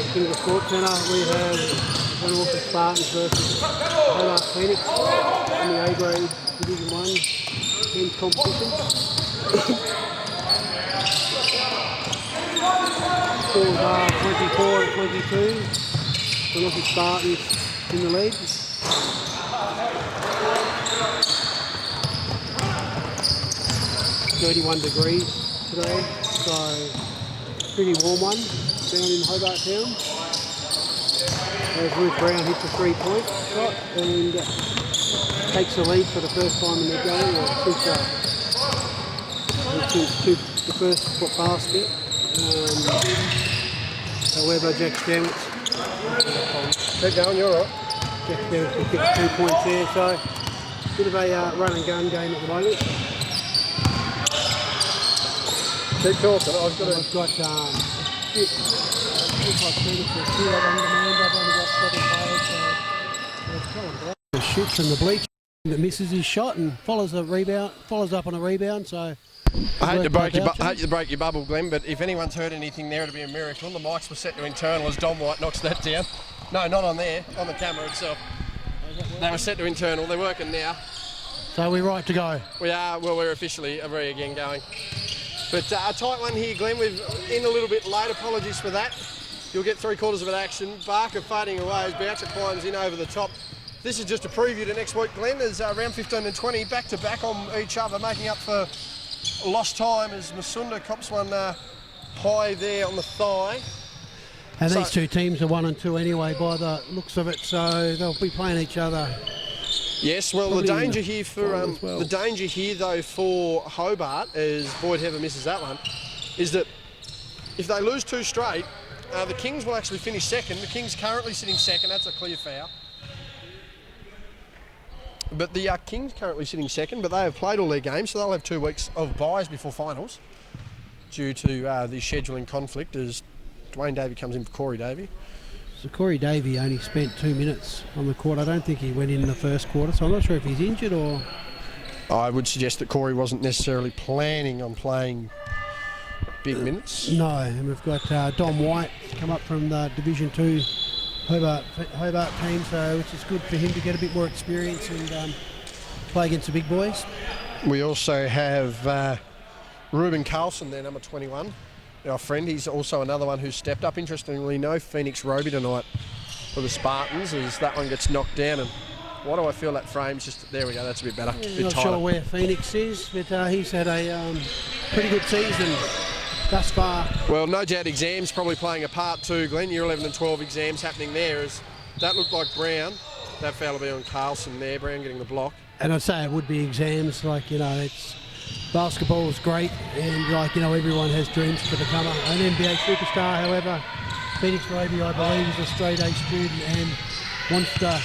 King's Sports Centre, we have Glenorchy Spartans versus Hobart Phoenix in the A-grade Division 1 men's competition. Scores are 24-22. Glenorchy Spartans in the lead. It's 31 degrees today, so pretty warm one down in Hobart Town. As Ruth Brown hits a 3-point shot and takes the lead for the first time in their game, or since the first basket. However, Jack Stamets, keep going, you're all right. Jack Stamets will get 2 points there, so a bit of a run and gun game at the moment. Keep talking, I've got shoots from the bleach that misses his shot and follows up on a rebound. So I hate to break your bubble, Glenn, but if anyone's heard anything there, it'd be a miracle. The mics were set to internal as Dom White knocks that down. No, not on there, on the camera itself. They were set to internal. They're working now. So we're right to go. We are. Well, we're officially again going. But a tight one here, Glenn. We've in a little bit late. Apologies for that. You'll get 3/4 of an action. Barker fading away as Boucher climbs in over the top. This is just a preview to next week, Glenn, as round 15 and 20 back-to-back on each other, making up for lost time as Masunda cops one high there on the thigh. And these two teams are 1 and 2 anyway by the looks of it, so they'll be playing each other. Yes, well, the danger here though for Hobart, as Boyd Heather misses that one, is that if they lose 2 straight, the Kings will actually finish second. The Kings currently sitting second. That's a clear foul. But the Kings currently sitting second, but they have played all their games, so they'll have 2 weeks of byes before finals due to the scheduling conflict as Dwayne Davey comes in for Corey Davey. So Corey Davey only spent 2 minutes on the court. I don't think he went in the first quarter, so I'm not sure if he's injured or... I would suggest that Corey wasn't necessarily planning on playing big minutes. No, and we've got Dom White come up from the Division 2 Hobart team, so which is good for him to get a bit more experience and play against the big boys. We also have Ruben Carlson there, number 21. Our friend, he's also another one who's stepped up. Interestingly, no Phoenix Roby tonight for the Spartans as that one gets knocked down. And why do I feel that frame's just... There we go, that's a bit better. Yeah, not sure where Phoenix is, but he's had a pretty good season thus far. Well, no doubt exams probably playing a part too, Glenn. Year 11 and 12 exams happening there. As that looked like Brown. That foul will be on Carlson there. Brown getting the block. And I'd say it would be exams. Like, you know, it's... Basketball is great, and like you know, everyone has dreams to become an NBA superstar. However, Phoenix Roby, I believe, is a straight A student and wants to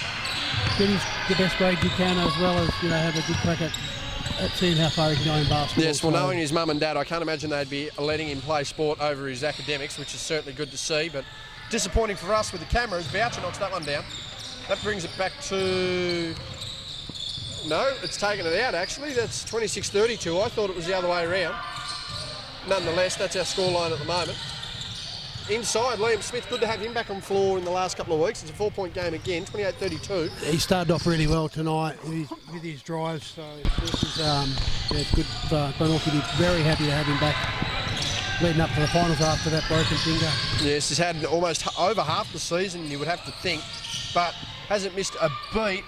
get the best grade he can, as well as you know have a good crack at seeing how far he can go in basketball. Yes, well, knowing his mum and dad, I can't imagine they'd be letting him play sport over his academics, which is certainly good to see. But disappointing for us with the cameras. Boucher knocks that one down. That brings it back to. No, it's taken it out actually. That's 26-32. I thought it was the other way around. Nonetheless, that's our scoreline at the moment. Inside, Liam Smith, good to have him back on floor in the last couple of weeks. It's a 4-point game again, 28-32. He started off really well tonight with his drives, so this is it's good for Glenorchy. Very happy to have him back leading up to the finals after that broken finger. Yes, he's had almost over half the season, you would have to think, but hasn't missed a beat.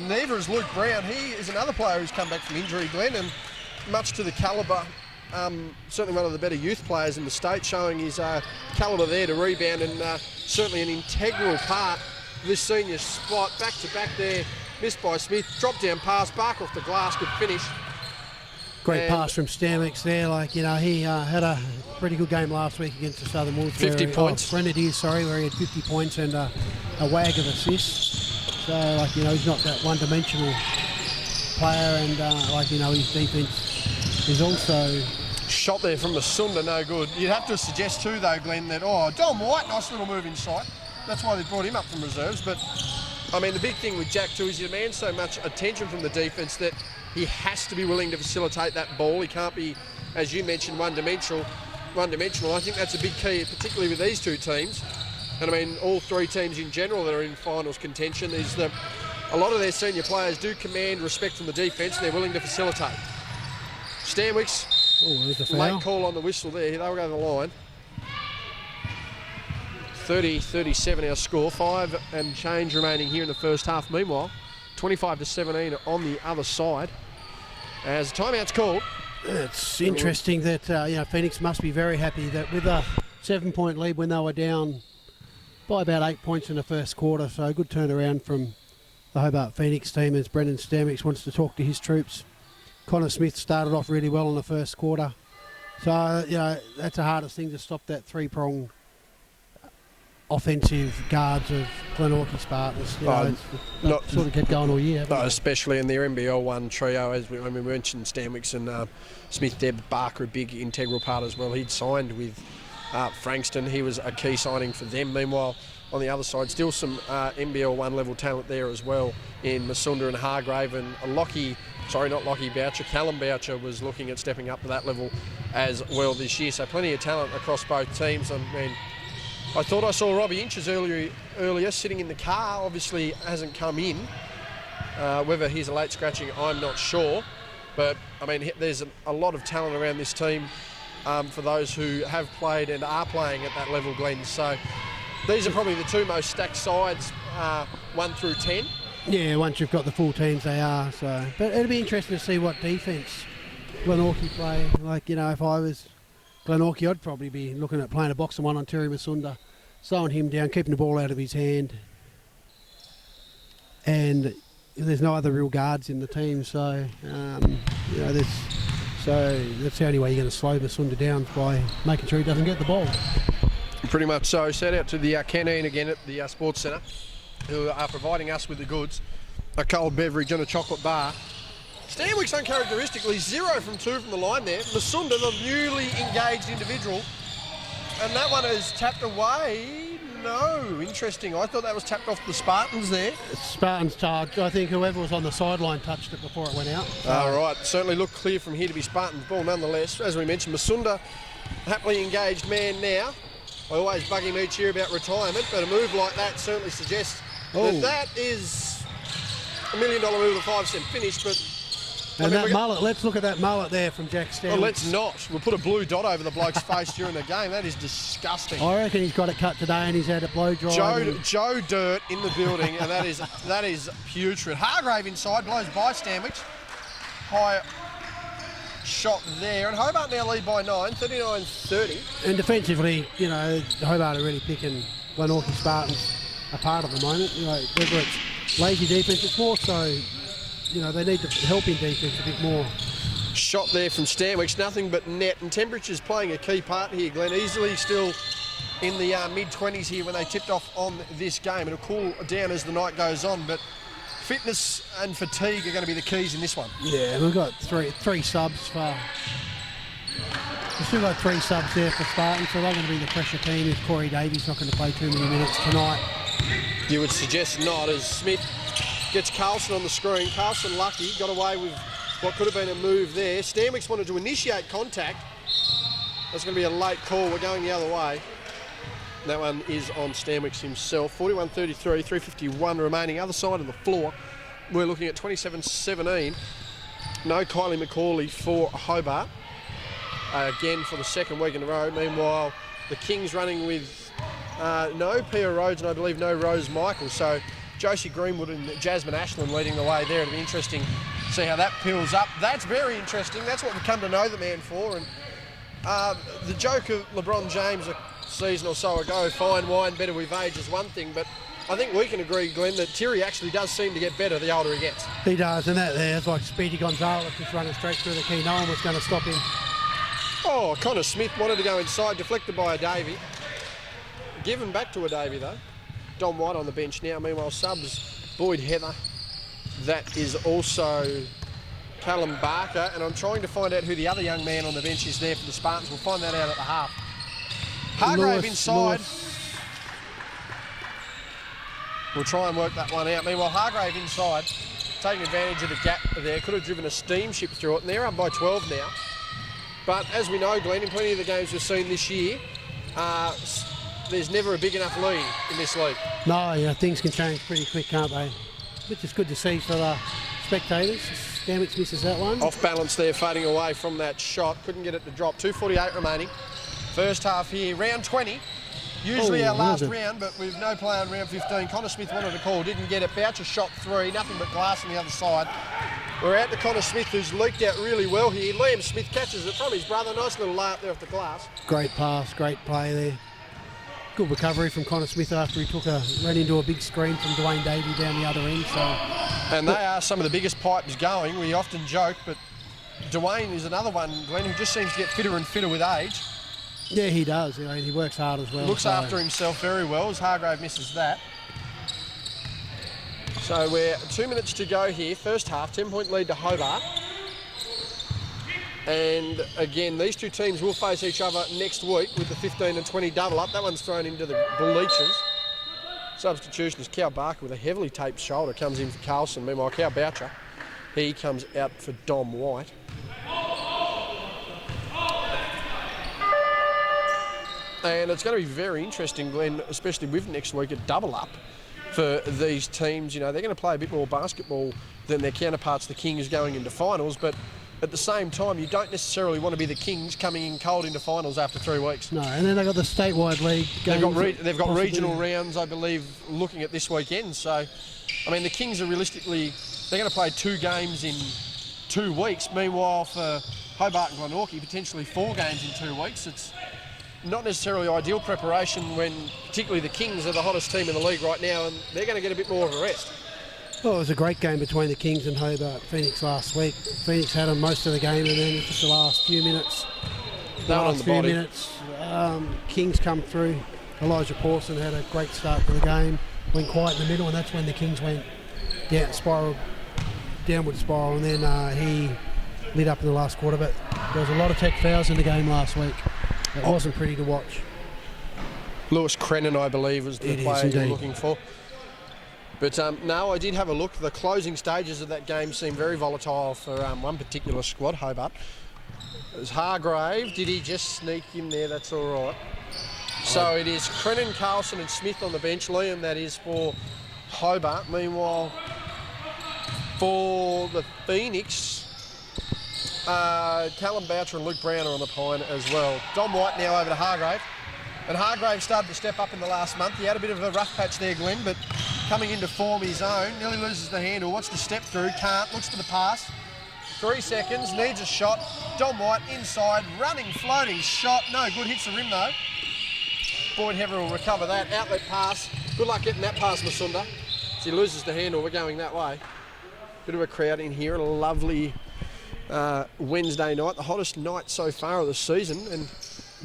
Neither is Luke Brown. He is another player who's come back from injury, Glenn, and much to the calibre, certainly one of the better youth players in the state, showing his calibre there to rebound and certainly an integral part of this senior spot. Back to back there, missed by Smith, drop down pass, Barker off the glass, good finish. Great pass from Stamets there. Like, you know, he had a pretty good game last week against the Southern Wolves. 50 points. Grenadiers, where he had 50 points and a wag of assists. So, like, you know, he's not that one-dimensional player, and, like, you know, his defence is also... Shot there from Masunda, no good. You'd have to suggest too, though, Glenn, that, Dom White, nice little move inside. That's why they brought him up from reserves. But, I mean, the big thing with Jack, too, is he demands so much attention from the defence that he has to be willing to facilitate that ball. He can't be, as you mentioned, one-dimensional. I think that's a big key, particularly with these two teams. and I mean all three teams in general that are in finals contention, is that a lot of their senior players do command respect from the defence and they're willing to facilitate. Stanwick's late call on the whistle there. They'll go to the line. 30-37 our score. 5 and change remaining here in the first half. Meanwhile, 25-17 on the other side. As timeout's called. It's interesting that Phoenix must be very happy that with a 7-point lead when they were down by about 8 points in the first quarter. So a good turnaround from the Hobart Phoenix team as Brendan Stanwick wants to talk to his troops. Connor Smith started off really well in the first quarter. So, that's the hardest thing, to stop that three-pronged offensive guards of Glenorchy Spartans. Sort of get going all year. Especially in their NBL 1 trio, as we mentioned, Stanwicks and Smith there, Barker a big integral part as well. He'd signed with Frankston. He was a key signing for them. Meanwhile, on the other side, still some NBL 1 level talent there as well in Masunda and Hargrave, and Callum Boucher was looking at stepping up to that level as well this year. So plenty of talent across both teams. I mean, I thought I saw Robbie Inches earlier sitting in the car. Obviously hasn't come in. Whether he's a late scratching, I'm not sure. But, I mean, there's a lot of talent around this team for those who have played and are playing at that level, Glenn. So these are probably the two most stacked sides, 1 through 10. Yeah, once you've got the full teams, they are. So, but it'll be interesting to see what defence Glenorchy play. If I was Glenorchy, I'd probably be looking at playing a box and one on Terry Masunda, slowing him down, keeping the ball out of his hand. And there's no other real guards in the team, so that's the only way you're going to slow Masunda down, by making sure he doesn't get the ball. Pretty much so. Shout out to the canteen again at the Sports Centre, who are providing us with the goods, a cold beverage and a chocolate bar. Stanwick's uncharacteristically 0 from 2 from the line there. Masunda, the newly engaged individual, and that one is tapped away. No, interesting. I thought that was tapped off the Spartans there. Spartans charged. I think whoever was on the sideline touched it before it went out. All right, certainly looked clear from here to be Spartans ball nonetheless. As we mentioned, Masunda, happily engaged man now. I always bug him each year about retirement, but a move like that certainly suggests that is $1 million move with a 5-cent finish. But and that mullet, let's look at that mullet there from Jack Stanwick. Well, let's not. We'll put a blue dot over the bloke's face during the game. That is disgusting. I reckon he's got it cut today and he's had it blow dry. Joe Dirt in the building, and that is putrid. Hargrave inside, blows by Stanwick. High shot there, and Hobart now lead by 9, 39-30. And defensively, Hobart are really picking Glenorchy Spartans apart at the moment. Whether it's lazy defence, it's more so, they need to help in defence a bit more. Shot there from Stanwick, nothing but net, and temperature's playing a key part here, Glenn. Easily still in the mid-20s here when they tipped off on this game. It'll cool down as the night goes on, but fitness and fatigue are going to be the keys in this one. Yeah, we've got three subs for... We've still got 3 subs there for Spartans, so they're going to be the pressure team if Corey Davies not going to play too many minutes tonight. You would suggest not, as Smith gets Carlson on the screen. Carlson lucky, got away with what could have been a move there. Stanwick's wanted to initiate contact. That's going to be a late call. We're going the other way. That one is on Stanwick himself. 41-33, 3:51 remaining. Other side of the floor, we're looking at 27-17. No Kylie McCauley for Hobart. Again for the second week in a row. Meanwhile, the Kings running with no Pia Rhodes and I believe no Rose Michael. So Josie Greenwood and Jasmine Ashland leading the way there. It'll be interesting to see how that peels up. That's very interesting. That's what we've come to know the man for. And the joke of LeBron James a season or so ago, fine wine, better with age, is one thing, but I think we can agree, Glenn, that Terry actually does seem to get better the older he gets. He does, and that there's like Speedy Gonzalez just running straight through the key. No one was going to stop him. Oh, Connor Smith wanted to go inside, deflected by a Davey. Given back to a Davey, though. Don White on the bench now. Meanwhile, subs Boyd Heather. That is also Callum Barker, and I'm trying to find out who the other young man on the bench is there for the Spartans. We'll find that out at the half. Hargrave inside. We'll try and work that one out. Meanwhile, Hargrave inside, taking advantage of the gap there. Could have driven a steamship through it, and they're up by 12 now. But as we know, Glenn, in plenty of the games we've seen this year, there's never a big enough lead in this league. No, things can change pretty quick, can't they? Which is good to see for the spectators. Stamets misses that one. Off balance there, fading away from that shot. Couldn't get it to drop. 2:48 remaining. First half here, round 20. Usually our last round, but we've no play on round 15. Connor Smith wanted a call, didn't get it. Boucher shot 3, nothing but glass on the other side. We're out to Connor Smith, who's leaked out really well here. Liam Smith catches it from his brother. Nice little layup there off the glass. Great pass, great play there. Good recovery from Connor Smith after he ran into a big screen from Dwayne Davey down the other end. And they are some of the biggest pipes going. We often joke, but Dwayne is another one, Glenn, who just seems to get fitter and fitter with age. Yeah, he does. And he works hard as well. Looks after himself very well as Hargrave misses that. So we're 2 minutes to go here. First half, 10-point lead to Hobart. And again, these two teams will face each other next week with the 15 and 20 double up. That one's thrown into the bleachers. Substitution is Cal Barker with a heavily taped shoulder comes in for Carlson. Meanwhile, Cal Boucher, he comes out for Dom White. And it's going to be very interesting, Glenn, especially with next week at double up for these teams. They're going to play a bit more basketball than their counterparts, the Kings, going into finals. But at the same time, you don't necessarily want to be the Kings coming in cold into finals after 3 weeks. No, and then they've got the statewide league games. They've got regional rounds, I believe, looking at this weekend. So, the Kings are realistically, they're going to play 2 games in 2 weeks. Meanwhile, for Hobart and Glenorchy, potentially 4 games in 2 weeks. It's not necessarily ideal preparation when particularly the Kings are the hottest team in the league right now, and they're going to get a bit more of a rest. Well, it was a great game between the Kings and Hobart Phoenix last week. Phoenix had them most of the game, and then just the last few minutes. Kings come through. Elijah Pawson had a great start to the game, went quiet in the middle, and that's when the Kings went downward spiral, and then he lit up in the last quarter. But there was a lot of tech fouls in the game last week. It wasn't pretty to watch. Lewis Crennan, I believe, was the player you were looking for. But no, I did have a look. The closing stages of that game seemed very volatile for one particular squad, Hobart. It was Hargrave. Did he just sneak in there? That's all right. So it is Crennan, Carlson and Smith on the bench. Liam, that is, for Hobart. Meanwhile, for the Phoenix, Callum Boucher and Luke Brown are on the pine as well. Dom White now over to Hargrave. And Hargrave started to step up in the last month. He had a bit of a rough patch there, Glenn, but coming into form his own. Nearly loses the handle. Wants to step through. Can't. Looks for the pass. 3 seconds. Needs a shot. Dom White inside. Running, floating shot. No good. Hits the rim though. Boyd Hever will recover that. Outlet pass. Good luck getting that past Masunda. As he loses the handle, we're going that way. Bit of a crowd in here. A lovely Wednesday night, the hottest night so far of the season. And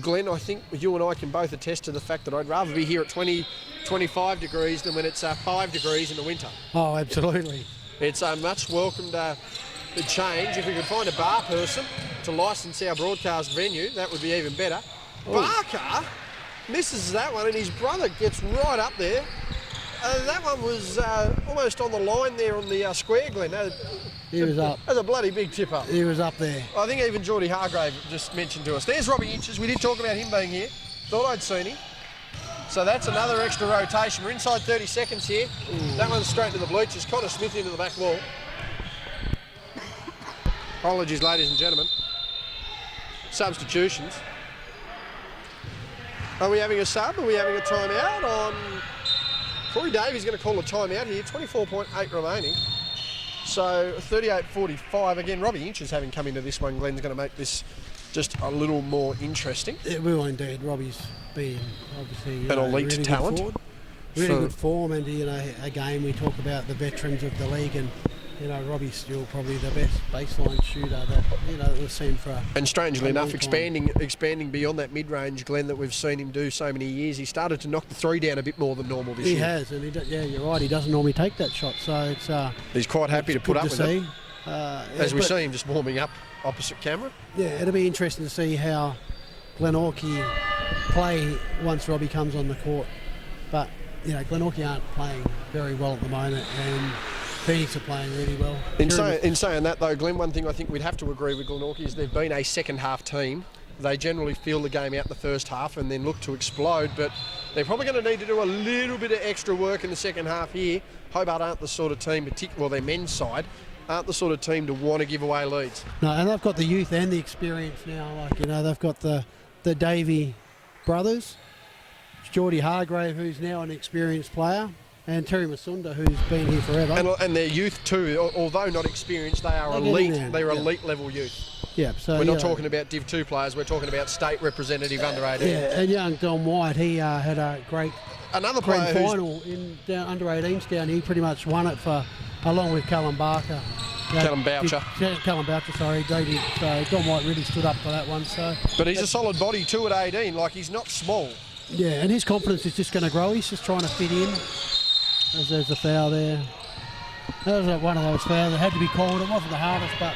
Glenn, I think you and I can both attest to the fact that I'd rather be here at 25 degrees than when it's 5 degrees in the winter. Oh, absolutely. It's a much welcomed change. If we could find a bar person to license our broadcast venue, that would be even better. Ooh. Barker misses that one, and his brother gets right up there. That one was almost on the line there on the square, Glenn. He was up. That's a bloody big tip up. He was up there. I think even Geordie Hargrave just mentioned to us. There's Robbie Inches. We did talk about him being here. Thought I'd seen him. So that's another extra rotation. We're inside 30 seconds here. Ooh. That one's straight to the bleachers. Connor Smith into the back wall. Apologies, ladies and gentlemen. Substitutions. Are we having a sub? Are we having a timeout? Corey Davies going to call a timeout here. 24.8 remaining. So 38.45. Again, Robbie Inches having come into this one, Glenn's going to make this just a little more interesting. It will indeed. Robbie's been obviously an elite really talent. Really good form, and again we talk about the veterans of the league, and Robbie's still probably the best baseline shooter that we've seen for. And strangely enough, expanding beyond that mid-range, Glenn, that we've seen him do so many years, he started to knock the 3 down a bit more than normal this year. He has, and you're right. He doesn't normally take that shot, so it's. He's quite happy to put up with it. As we see him just warming up opposite camera. Yeah, it'll be interesting to see how Glenorchy play once Robbie comes on the court, but Glenorchy aren't playing very well at the moment, and Phoenix are playing really well. In saying that though, Glenn, one thing I think we'd have to agree with Glenorchy is they've been a second half team. They generally feel the game out in the first half and then look to explode, but They're probably going to need to do a little bit of extra work in the second half here. Hobart aren't the sort of team, well, their men's side, aren't the sort of team to want to give away leads. No, and they've got the youth and the experience now. Like, you know, they've got the Davey brothers, Geordie Hargrave, who's now an experienced player, and Terry Masunda, who's been here forever. And their youth too, although not experienced, they are elite. They're elite level youth. Yeah, so we're not talking about Div 2 players, we're talking about state representative under 18. Yeah, and young Don White, he had a great grand final in under 18s down here. He pretty much won it along with Callum Boucher, sorry, they did. So Don White really stood up for that one. So, but he's a solid body too at 18. Like, he's not small. Yeah, and his confidence is just going to grow. He's just trying to fit in. There's a foul there. That was one of those fouls that had to be called. It wasn't the hardest, but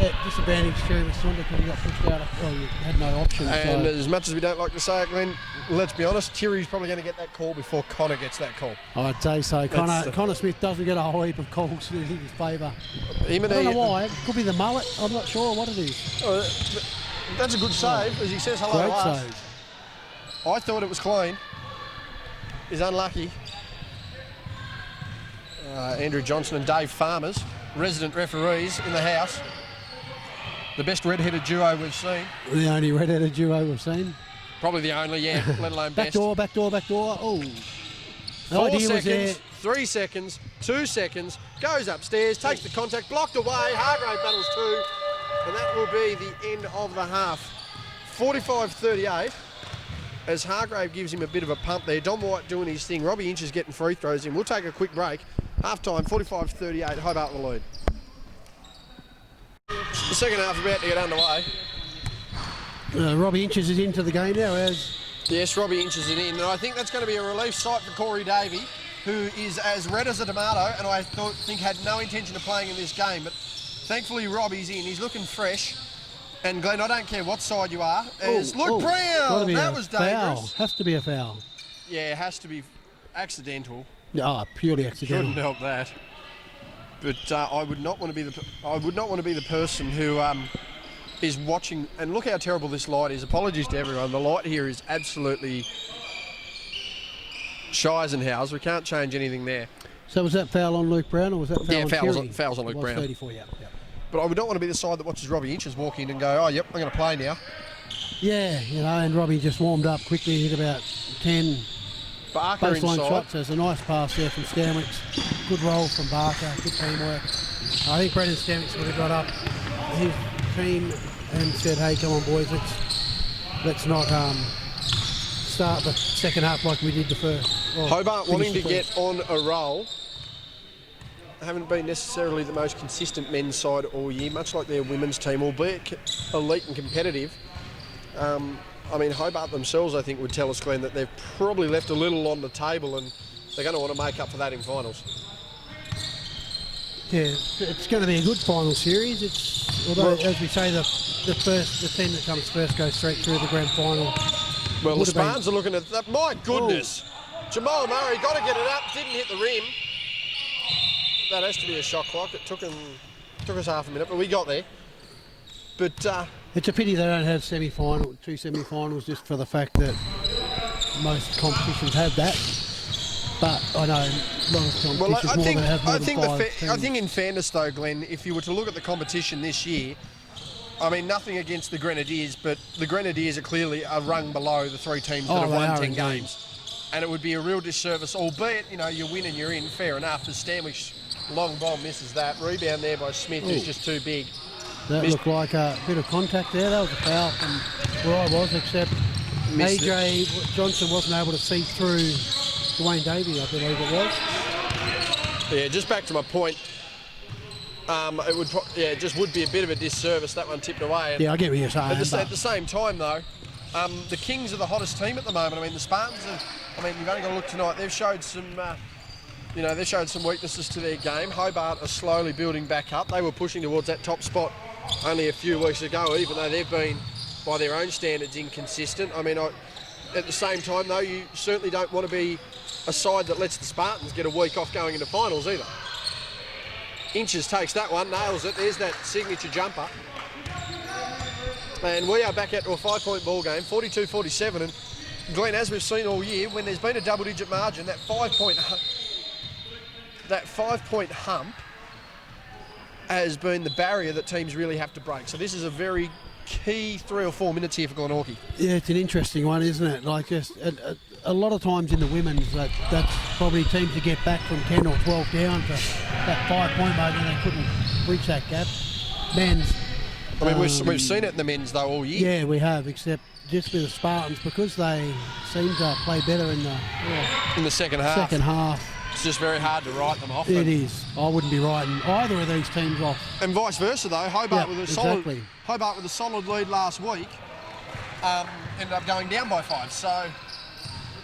it disadvantaged Terry Masunda because he got pushed out. He had no option. And as much as we don't like to say it, Glenn, let's be honest, Terry's probably going to get that call before Connor gets that call. I'd say so. Connor Smith doesn't get a whole heap of calls in his favour. I don't know why. It could be the mullet. I'm not sure what it is. That's a good save, as he says hello to us. Great save. I thought it was clean. He's unlucky. Andrew Johnson and Dave Farmers, resident referees in the house. The best red-headed duo we've seen. The only red-headed duo we've seen. Probably the only, yeah, let alone best. Back door. Oh. 4 seconds, 3 seconds, 2 seconds, goes upstairs, takes the contact, blocked away, Hargrave battles 2, and that will be the end of the half. 45-38. As Hargrave gives him a bit of a pump there. Don White doing his thing. Robbie Inch is getting free throws in. We'll take a quick break. Half time, 45-38, Hobart the lead. The second half about to get underway. Robbie Inches is into the game now, Yes, Robbie Inches is in, and I think that's going to be a relief sight for Corey Davey, who is as red as a tomato, and I think had no intention of playing in this game, but thankfully Robbie's in. He's looking fresh. And Glenn, I don't care what side you are, as Luke Brown, that was dangerous. Foul. Has to be a foul. Yeah, it has to be accidental. Oh, purely accidental. Shouldn't help that. But I would not want to be the person who is watching. And look how terrible this light is. Apologies to everyone. The light here is absolutely Scheisenhaus. We can't change anything there. So was that foul on Luke Brown, or was that foul on Terry? Fouls on Luke Brown. 34, yeah. But I would not want to be the side that watches Robbie Inches walk in and go, oh, yep, I'm going to play now. Yeah, you know, and Robbie just warmed up quickly, hit about 10 baseline shots. There's a nice pass there from Stanwicks. Good roll from Barker, good teamwork. I think Brendan Stanwicks would have got up his team and said, hey, come on, boys, let's not start the second half like we did the first. Hobart wanting to get on a roll. Haven't been necessarily the most consistent men's side all year, much like their women's team, albeit elite and competitive. I mean, Hobart themselves, I think, would tell us, Glenn, that they've probably left a little on the table and they're going to want to make up for that in finals. Yeah, it's going to be a good final series. Although, as we say, the team that comes first goes straight through the grand final. Well, the Spartans are looking at that. My goodness. Jamal Murray got to get it up, didn't hit the rim. That has to be a shot clock. It took us half a minute, but we got there. But it's a pity they don't have two semi-finals, just for the fact that most competitions have that. But I know a lot of competitions I think in fairness though, Glenn, if you were to look at the competition this year, I mean, nothing against the Grenadiers, but the Grenadiers are clearly a rung below the three teams that have won 10 games. And it would be a real disservice, albeit, you know, you win and you're in, fair enough, as Stanwich long ball misses that. Rebound there by Smith, who's just too big. That looked like a bit of contact there. That was a foul from where I was, except AJ Johnson wasn't able to see through Dwayne Davey, I believe it was. Yeah, just back to my point. It just would be a bit of a disservice, that one tipped away. And I get what you're saying. At the same time, though, the Kings are the hottest team at the moment. I mean, the Spartans you've only got to look tonight. They've showed some... they've shown some weaknesses to their game. Hobart are slowly building back up. They were pushing towards that top spot only a few weeks ago, even though they've been, by their own standards, inconsistent. I mean, at the same time, though, you certainly don't want to be a side that lets the Spartans get a week off going into finals either. Inches takes that one, nails it. There's that signature jumper. And we are back out to a 5-point ball game, 42-47. And Glenn, as we've seen all year, when there's been a double-digit margin, that 5-point hump has been the barrier that teams really have to break. So this is a very key 3 or 4 minutes here for Glenorchy. Yeah, it's an interesting one, isn't it? Like, just a lot of times in the women's, that's probably teams to get back from 10 or 12 down to that 5-point margin. They couldn't reach that gap. Men's. I mean, we've seen it in the men's though all year. Yeah, we have, except just with the Spartans, because they seem to play better in the second half. It's just very hard to write them off. It is. I wouldn't be writing either of these teams off. And vice versa though. Hobart with a solid lead last week ended up going down by 5. So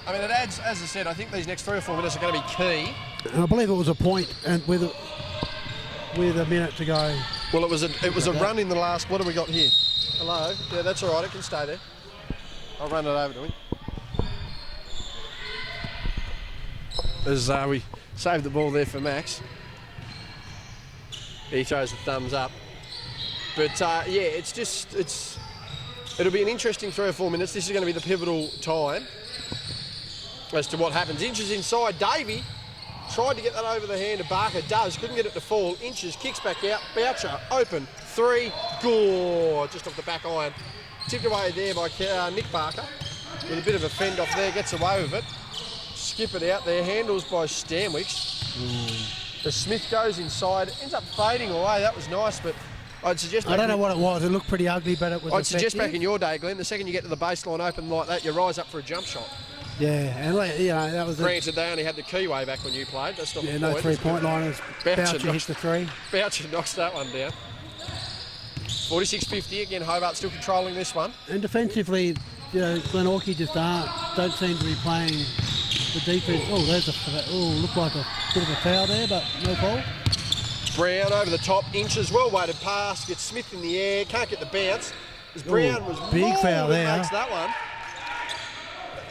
I mean, it adds, as I said, I think these next 3 or 4 minutes are going to be key. And I believe it was a point, and with a minute to go. Well, it was a run in the last. What have we got here? Hello. Yeah, that's all right. It can stay there. I'll run it over to him. As we saved the ball there for Max. He throws a thumbs up. But yeah, it'll be an interesting 3 or 4 minutes. This is going to be the pivotal time as to what happens. Inches inside, Davey tried to get that over the hand of Barker, couldn't get it to fall. Inches, kicks back out, Boucher, open, 3, gore, just off the back iron. Tipped away there by Nick Barker with a bit of a fend off there, gets away with it. Skip it out there, handles by Stanwicks. The Smith goes inside, ends up fading away. That was nice, but I'd suggest... I don't know what it was. It looked pretty ugly, but it was I'd suggest back in your day, Glenn, the second you get to the baseline open like that, you rise up for a jump shot. Yeah, and that was... Granted, they only had the keyway back when you played. That's not the point. No 3-point liners. Boucher hits the 3. Boucher knocks that one down. 46-50, again, Hobart still controlling this one. And defensively, Glenorchy just don't seem to be playing the defence. Looked like a bit of a foul there, but no call. Brown over the top, Inches, well-weighted pass, gets Smith in the air, can't get the bounce. As Brown was big foul there. Makes that one.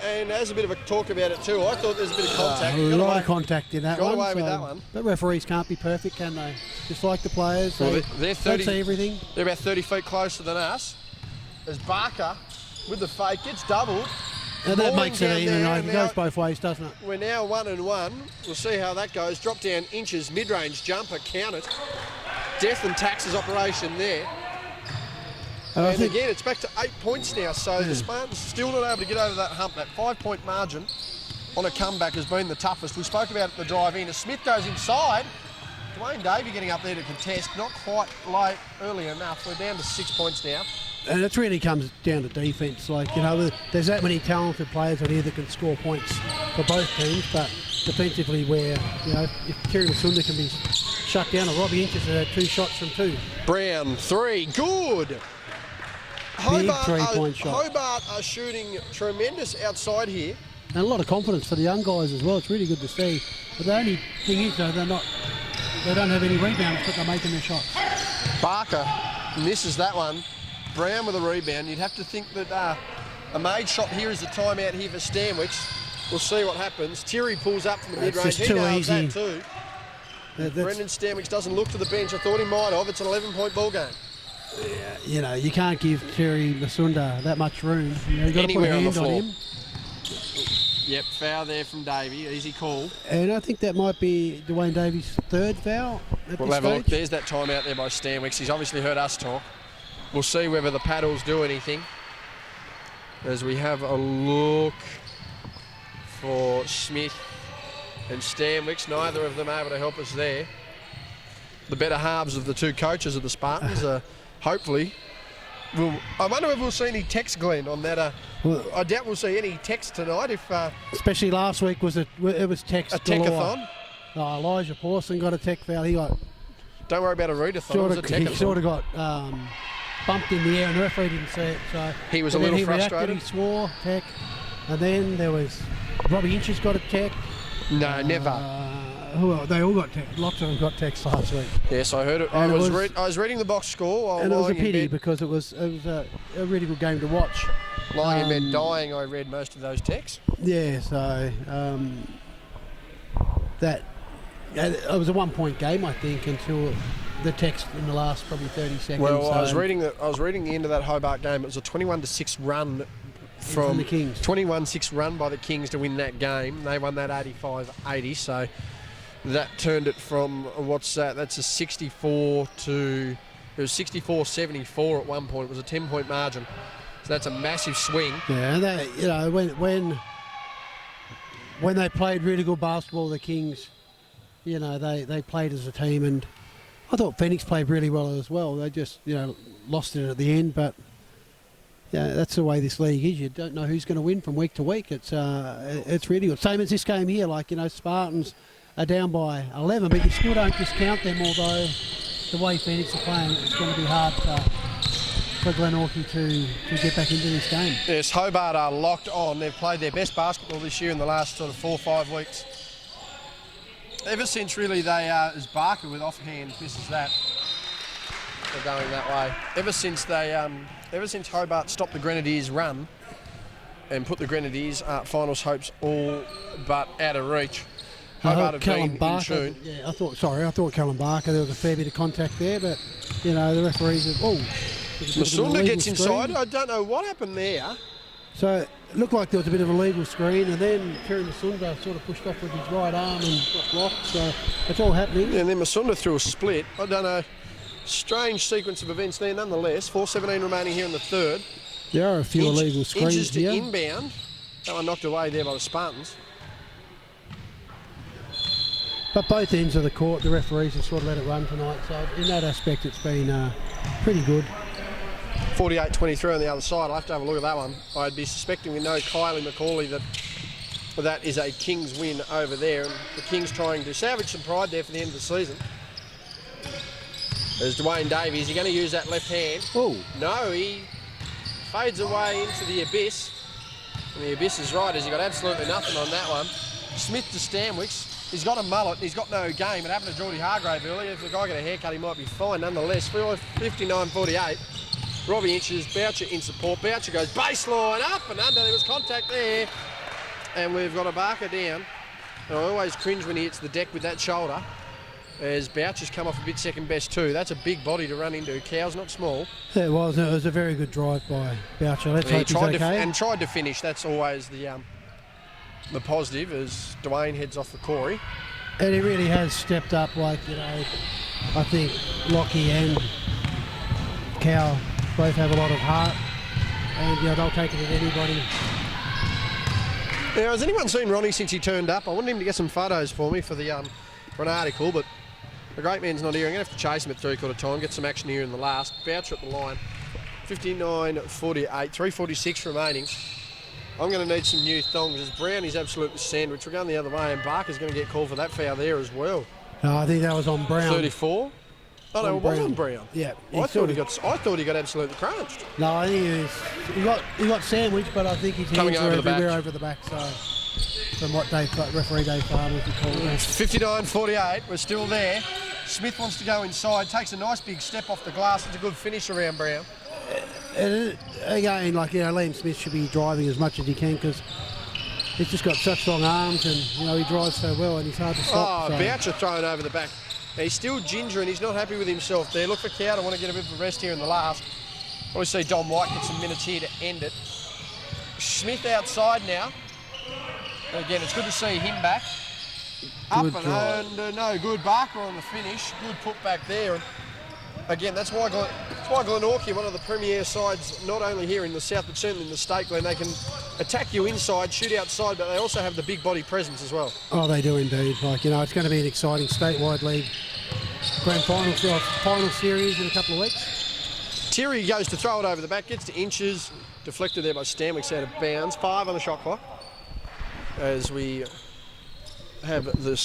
And there's a bit of a talk about it too. I thought there was a bit of contact. A lot of contact in that one. Got away with that one. But referees can't be perfect, can they? Just like the players, they're 30, don't see everything. They're about 30 feet closer than us. As Barker, with the fake, gets doubled. And that makes it even. It goes both ways, doesn't it? We're now 1-1. We'll see how that goes. Drop down Inches, mid-range jumper, count it. Death and taxes operation there. And again, it's back to 8 points now, so the Spartans still not able to get over that hump. That 5-point margin on a comeback has been the toughest. We spoke about it at the drive-in. As Smith goes inside, Dwayne Davey getting up there to contest, not quite late, early enough. We're down to 6 points now. And it really comes down to defence. There's that many talented players on here that can score points for both teams, but defensively where, if Terry Masunda can be shut down, or Robbie Inches had 2 shots from 2. Brown, 3, good! Big 3-point shot. Hobart are shooting tremendous outside here. And a lot of confidence for the young guys as well. It's really good to see. But the only thing is, though, they don't have any rebounds, but they're making their shots. Barker misses that one. Brown with a rebound. You'd have to think that a made shot here is a timeout here for Stanwicks. We'll see what happens. Terry pulls up from the mid-range. He nails that too. Brendan Stanwicks doesn't look to the bench. I thought he might have. It's an 11-point ball game. You can't give Terry Masunda that much room. You've got to put a hand on him. Yep, foul there from Davey. Easy call. And I think that might be Dwayne Davey's 3rd foul at We'll have a look. There's that time out there by Stanwicks. He's obviously heard us talk. We'll see whether the paddles do anything as we have a look for Smith and Stanwicks. Neither of them able to help us there. The better halves of the 2 coaches of the Spartans are hopefully... I wonder if we'll see any text, Glenn, on that. I doubt we'll see any text tonight. Especially last week, it was text. A tech-a-thon? Elijah Pawson got a tech foul. He got... Don't worry about a readathon. He sort of got bumped in the air, and the referee didn't see it. So he was a little frustrated. He swore, tech. And then there was... Robbie Inches got a tech. No, never. They all got text. Lots of them got text last week. Yes, I heard it. I was reading the box score. And it was a pity because it was a really good game to watch. Lying in bed dying, I read most of those texts. Yeah, so it was a 1-point game, I think, until the text in the last probably 30 seconds. Well, I was reading the end of that Hobart game. It was a 21-6 run from the Kings. 21-6 run by the Kings to win that game. They won that 85-80, so that turned it from, what's that? That's a 64 to, it was 64-74 at one point. It was a 10-point margin. So that's a massive swing. Yeah, and they, you know, when they played really good basketball, the Kings, you know, they played as a team, and I thought Phoenix played really well as well. They just, you know, lost it at the end, but yeah, that's the way this league is. You don't know who's going to win from week to week. It's really good. Same as this game here, like, you know, Spartans are down by 11, but you still don't discount them, although the way Phoenix are playing, it's going to be hard for Glenorchy to get back into this game. Yes, Hobart are locked on. They've played their best basketball this year in the last sort of 4 or 5 weeks. Ever since really they, as Barker with offhand misses that, they're going that way. Ever since Hobart stopped the Grenadiers' run and put the Grenadiers' finals hopes all but out of reach, Hobart have been in tune. Yeah, I thought Callum Barker, there was a fair bit of contact there, but, you know, the referees have, Masunda gets inside. I don't know what happened there. So it looked like there was a bit of a legal screen, and then Terry Masunda sort of pushed off with his right arm and got blocked. So it's all happening. Yeah, and then Masunda threw a split. I don't know. Strange sequence of events there, nonetheless. 4:17 remaining here in the third. There are a few illegal screens inches to here. Inbound. That one knocked away there by the Spartans. But both ends of the court, the referees have sort of let it run tonight. So in that aspect, it's been pretty good. 48-23 on the other side. I'll have to have a look at that one. I'd be suspecting we know Kylie McCauley that is a Kings win over there. And the Kings trying to salvage some pride there for the end of the season. There's Dwayne Davies. He's going to use that left hand. Oh. No, he fades away into the abyss. And the abyss is right, as he got absolutely nothing on that one. Smith to Stanwicks. He's got a mullet and he's got no game. It happened to Geordie Hargrave earlier. If the guy got a haircut, he might be fine. Nonetheless, 59-48. Robbie Inches, Boucher in support. Boucher goes baseline up and under. There was contact there. And we've got a Barker down. And I always cringe when he hits the deck with that shoulder, as Boucher's come off a bit second best too. That's a big body to run into. Cow's not small. Yeah, it was a very good drive by Boucher. Let's hope he's okay. Tried to finish. That's always the positive, as Dwayne heads off the Corey. And he really has stepped up. Like, you know, I think Lockie and Cow both have a lot of heart, and, you know, they'll take it at anybody. Now, has anyone seen Ronnie since he turned up? I wanted him to get some photos for me for an article, but the great man's not here. I'm going to have to chase him at 3/4 time, get some action here in the last. Boucher at the line. 59-48, 3:46 remaining. I'm going to need some new thongs, as Brownie's absolutely sandwiched. We're going the other way, and Barker's going to get called for that foul there as well. No, I think that was on Brown. 34. Oh no, it was on Brown. Yeah. I thought he got absolutely crunched. No, I think he got sandwiched, but I think his hands were everywhere over the back. So from what referee Dave Farmer called it. 59-48. We're still there. Smith wants to go inside. Takes a nice big step off the glass. It's a good finish around Brown. And again, like, you know, Liam Smith should be driving as much as he can, because he's just got such long arms, and, you know, he drives so well, and he's hard to stop. Boucher thrown over the back. He's still ginger and he's not happy with himself there. Look for Cow to want to get a bit of a rest here in the last. Probably see Dom White get some minutes here to end it. Smith outside now. And again, it's good to see him back. Good and no good. Barker on the finish. Good put back there. And again, that's why Glenorchy, one of the premier sides, not only here in the south but certainly in the state, Glen, they can attack you inside, shoot outside, but they also have the big body presence as well. Oh, they do indeed. Like, you know, it's going to be an exciting statewide league grand final series in a couple of weeks. Terry goes to throw it over the back, gets to Inches, deflected there by Stanwicks out of bounds. 5 on the shot clock as we have the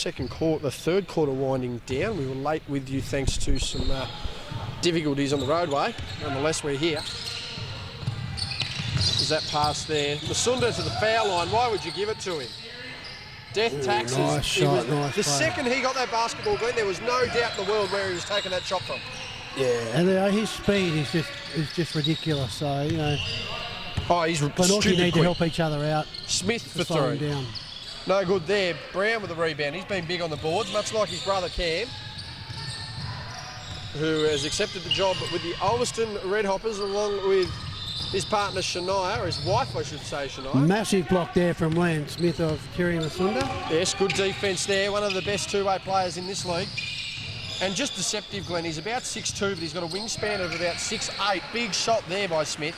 third quarter winding down. We were late with you thanks to some difficulties on the roadway. Nonetheless, we're here. Is that pass there? Masunda to the foul line. Why would you give it to him? Death taxes. Nice shot, nice the play. second he got that basketball, Glenn, there was no doubt in the world where he was taking that shot from. Yeah, and his speed is just ridiculous. So, you know, he's Glenorchy need to help each other out. Smith for slow him 3. Down. No good there. Brown with the rebound. He's been big on the boards, much like his brother Cam, who has accepted the job with the Ulverston Red Hoppers, along with his partner Shania, or his wife I should say, Shania. Massive block there from Liam Smith of Kiri Masunda. Yes, good defence there. One of the best two-way players in this league. And just deceptive, Glenn. He's about 6'2", but he's got a wingspan of about 6'8". Big shot there by Smith.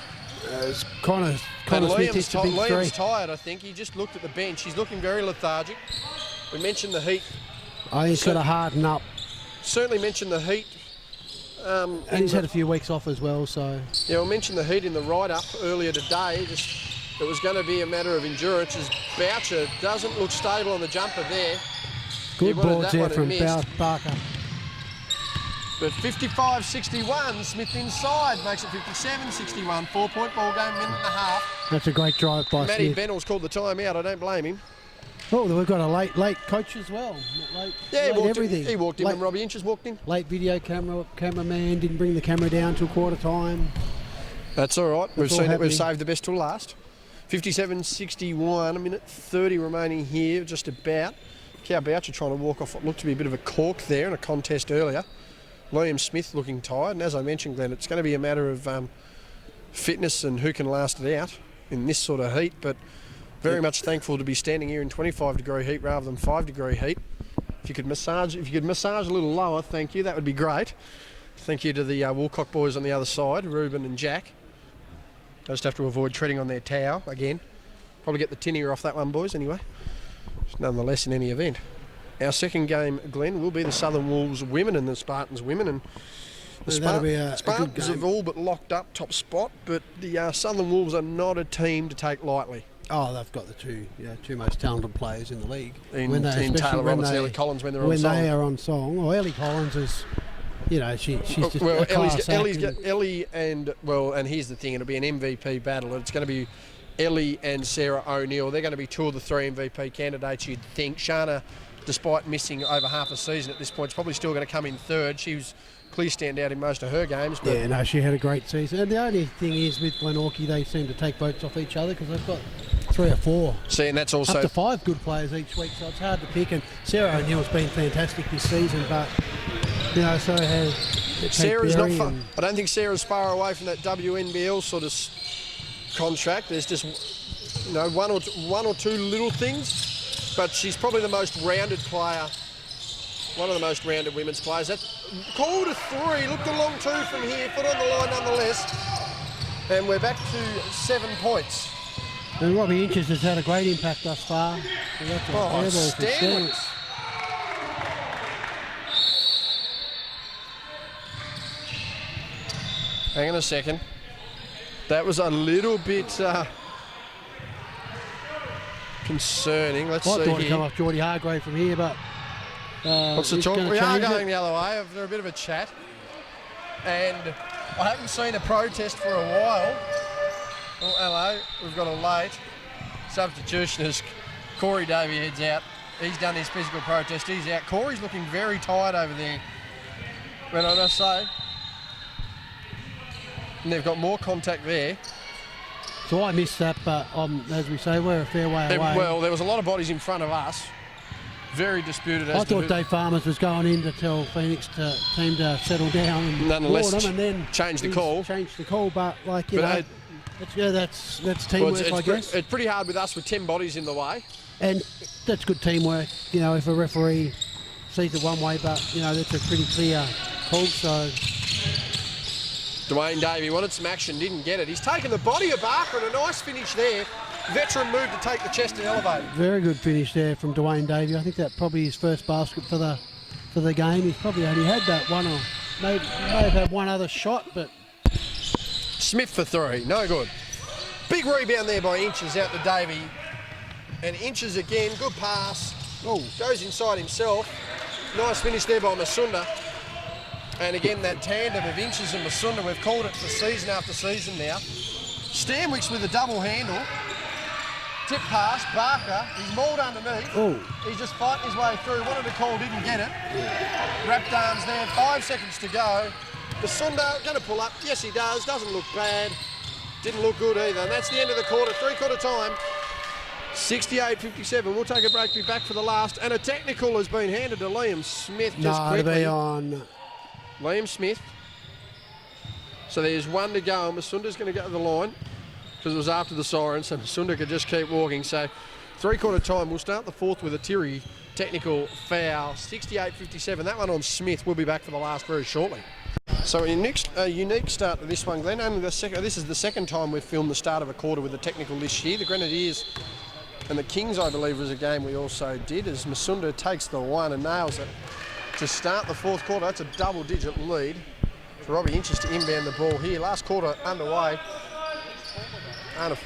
Connor Smith hits a big Liam's three. tired, I think. He just looked at the bench. He's looking very lethargic. We mentioned the heat. Oh, he's got to harden up. Certainly mentioned the heat. And he's had a few weeks off as well, so... Yeah, we mentioned the heat in the write-up earlier today. Just it was going to be a matter of endurance as Boucher doesn't look stable on the jumper there. Good boards there from Barker. But 55-61, Smith inside, makes it 57-61. 4-point ball game, minute and a half. That's a great drive by Matty Smith. Bennell's called the timeout, I don't blame him. Oh, we've got a late coach as well. Yeah, Everything. He walked in when Robbie Inches walked in. Late video cameraman, didn't bring the camera down till quarter time. That's all right. We've seen it. We've happening. saved the best till last. 57-61, a minute 30 remaining here, just about. Cow Boucher trying to walk off what looked to be a bit of a cork there in a contest earlier. Liam Smith looking tired, and as I mentioned, Glenn, it's going to be a matter of fitness and who can last it out in this sort of heat, but very much thankful to be standing here in 25-degree heat rather than 5-degree heat. If you could massage a little lower, thank you, that would be great. Thank you to the Woolcock boys on the other side, Ruben and Jack. Just have to avoid treading on their towel again. Probably get the tin ear off that one, boys, anyway. Nonetheless, in any event. Our second game, Glenn, will be the Southern Wolves women and the Spartans women. And the Spartans have all but locked up top spot, but the Southern Wolves are not a team to take lightly. Oh, they've got the two most talented players in the league. In Taylor Roberts and Ellie Collins when they're on song. When they are on song. Well, Ellie Collins is, she's just a class act. Ellie and here's the thing, it'll be an MVP battle. It's going to be Ellie and Sarah O'Neill. They're going to be two of the three MVP candidates, you'd think. Shana, despite missing over half a season at this point, is probably still going to come in third. She was clear standout in most of her games. But yeah, no, she had a great season. And the only thing is with Glenorchy, they seem to take votes off each other because they've got 3 or 4. See, and that's also up to 5 good players each week, so it's hard to pick. And Sarah O'Neill's been fantastic this season, but so has Sarah's not far. I don't think Sarah's far away from that WNBL sort of contract. There's just one or two little things, but she's probably the most rounded player. One of the most rounded women's players. That's called a 3. Looked a long 2 from here. Put on the line nonetheless. And we're back to 7 points. And Robbie Inches has had a great impact thus far. Stanley. Hang on a second. That was a little bit concerning. Let's see here. I thought he'd come off Geordie Hargrave from here, but... What's the talk? We are going the other way after a bit of a chat. And I haven't seen a protest for a while. Oh, hello. We've got a late substitution as Corey Davey heads out. He's done his physical protest. He's out. Corey's looking very tired over there. But I must say, and they've got more contact there. So I missed that, but as we say, we're a fair way away. Well, there was a lot of bodies in front of us. Very disputed. I thought Dave Farmers was going in to tell Phoenix team to settle down and nonetheless them, and then change the call. But that's teamwork, I guess. It's pretty hard with us with 10 bodies in the way. And that's good teamwork. If a referee sees it one way, but that's a pretty clear call. So Dwayne Davey wanted some action, didn't get it. He's taken the body of Barker and a nice finish there. Veteran move to take the chest and elevate it. Very good finish there from Dwayne Davey. I think that probably his first basket for the game. He's probably only had that one, or may have had one other shot, but Smith for 3, no good. Big rebound there by Inches out to Davey. And Inches again, good pass. Oh, goes inside himself. Nice finish there by Masunda. And again, that tandem of Inches and Masunda, we've called it for season after season now. Stanwicks with a double handle. Tip pass, Barker, he's mauled underneath. Oh. He's just fighting his way through. Wanted to call, didn't get it. Wrapped arms there, 5 seconds to go. Masunda going to pull up. Yes, he does. Doesn't look bad. Didn't look good either. And that's the end of the quarter, 3-quarter time. 68-57. We'll take a break, be back for the last. And a technical has been handed to Liam Smith just quickly. To be on. Liam Smith. So there's one to go. Masunda's going to go to the line because it was after the siren, so Masunda could just keep walking. So 3/4 time, we'll start the fourth with a Tiri technical foul. 68-57. That one on Smith. We'll be back for the last very shortly. So a unique start to this one, Glenn. This is the second time we've filmed the start of a quarter with a technical this year. The Grenadiers and the Kings, I believe, was a game we also did, as Masunda takes the one and nails it to start the fourth quarter. That's a double-digit lead for Robbie Inches to inbound the ball here. Last quarter underway. It's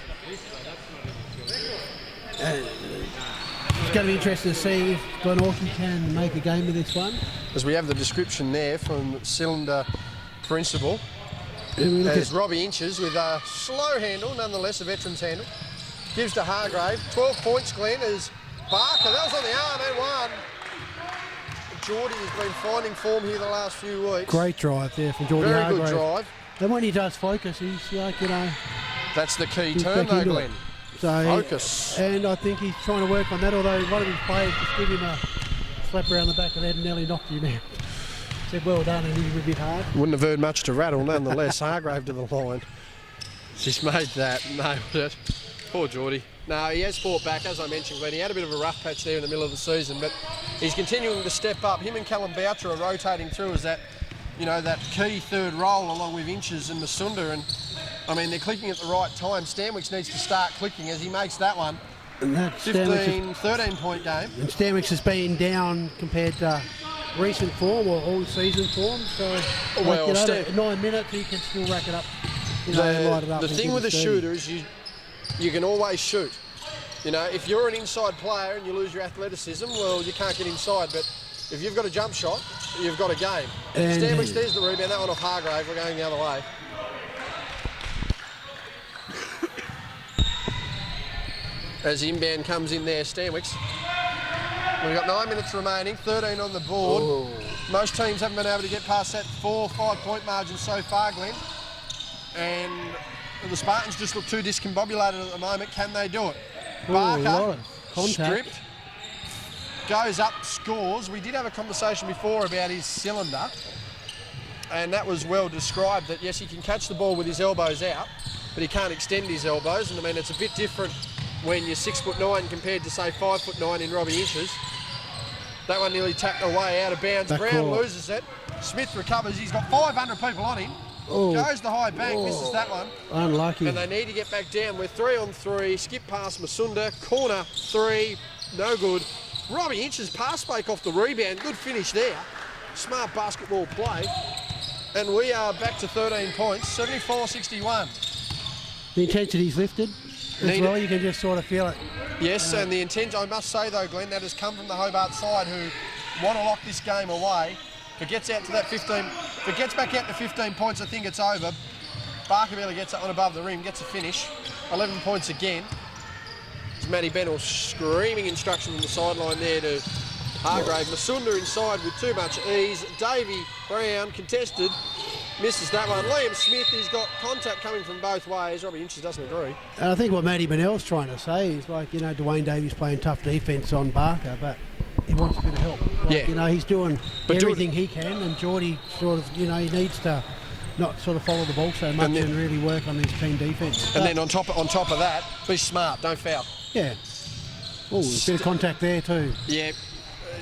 going to be interesting to see if Glenorchy can make a game of this one. As we have the description there from Cylinder Principal. As Robbie Inches with a slow handle, nonetheless a veteran's handle. Gives to Hargrave. 12 points, Glenn, as Barker. That was on the arm and one. Geordie has been finding form here the last few weeks. Great drive there from Geordie Very Hargrave. good drive. And when he does focus, he's like, you know... That's the key term though, Glenn. So focus. And I think he's trying to work on that, although one of his players just gave him a slap around the back of the head and nearly knocked him out. Said, well done, and he was a bit hard. Wouldn't have heard much to rattle, nonetheless. Hargrave to the line. She's made that, nailed it. Poor Geordie. No, he has fought back, as I mentioned, Glenn. He had a bit of a rough patch there in the middle of the season, but he's continuing to step up. Him and Callum Boucher are rotating through as that, you know, that key third role along with Inches and Masunda, and I mean, they're clicking at the right time. Stanwicks needs to start clicking as he makes that one. And that 13-point game. And Stanwicks has been down compared to recent form or all season form. So, well, like, you know, 9 minutes, he can still rack it up. You know, and light it up. The thing with a shooter is you can always shoot. You know, if you're an inside player and you lose your athleticism, well, you can't get inside. But if you've got a jump shot, you've got a game. And Stanwicks, there's the rebound. That one off Hargrave. We're going the other way. As inbound comes in there, Stanwicks. We've got 9 minutes remaining, 13 on the board. Ooh. Most teams haven't been able to get past that 4 or 5 point margin so far, Glenn. And the Spartans just look too discombobulated at the moment. Can they do it? Ooh, Barker, stripped, goes up, scores. We did have a conversation before about his cylinder, and that was well described, that yes, he can catch the ball with his elbows out, but he can't extend his elbows. And I mean, it's a bit different when you're 6'9" compared to say 5'9" in Robbie Inches. That one nearly tapped away out of bounds. Brown loses it. Smith recovers. He's got 500 people on him. Oh. Goes the high bank, misses that one. Unlucky. And they need to get back down. We're 3 on 3. Skip past Masunda. Corner 3. No good. Robbie Inches pass fake off the rebound. Good finish there. Smart basketball play. And we are back to 13 points. 74-61. The intensity's lifted. As well, you can just sort of feel it. Yes, and the intent, I must say though, Glenn, that has come from the Hobart side, who want to lock this game away. If it gets out to that 15, if it gets back out to 15 points, I think it's over. Barker barely gets that one above the rim, gets a finish. 11 points again. It's Matty Bennell screaming instruction from the sideline there to Hargrave. Masunda inside with too much ease. Davey Brown contested. Misses that one. Liam Smith, he's got contact coming from both ways. Robbie Inches doesn't agree. And I think what Matty Bennell's trying to say is, like, you know, Dwayne Davies playing tough defence on Barker, but he wants a bit of help. Like, yeah. You know, he's doing everything he can, and Geordie sort of, you know, he needs to not sort of follow the ball so much and really work on his team defence. And then on top of that, be smart, don't foul. Yeah. Oh, a bit of contact there too. Yeah.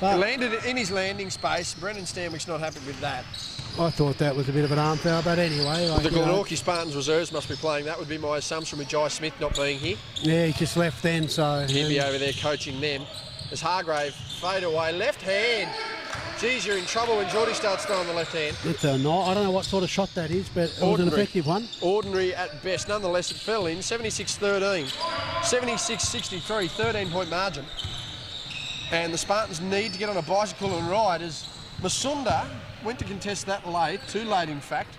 Landed in his landing space. Brendan Stanwick's not happy with that. I thought that was a bit of an arm foul, but anyway. Like, the Glenorchy Spartans reserves must be playing. That would be my assumption with Jai Smith not being here. Yeah, he just left then, so... He'd be over there coaching them. As Hargrave fade away, left hand. Geez, you're in trouble when Geordie starts throwing the left hand. It's a I don't know what sort of shot that is, but it was an effective one. Ordinary at best. Nonetheless, it fell in. 76-13. 76-63, 13-point margin. And the Spartans need to get on a bicycle and ride as Masunda went to contest that late, too late in fact.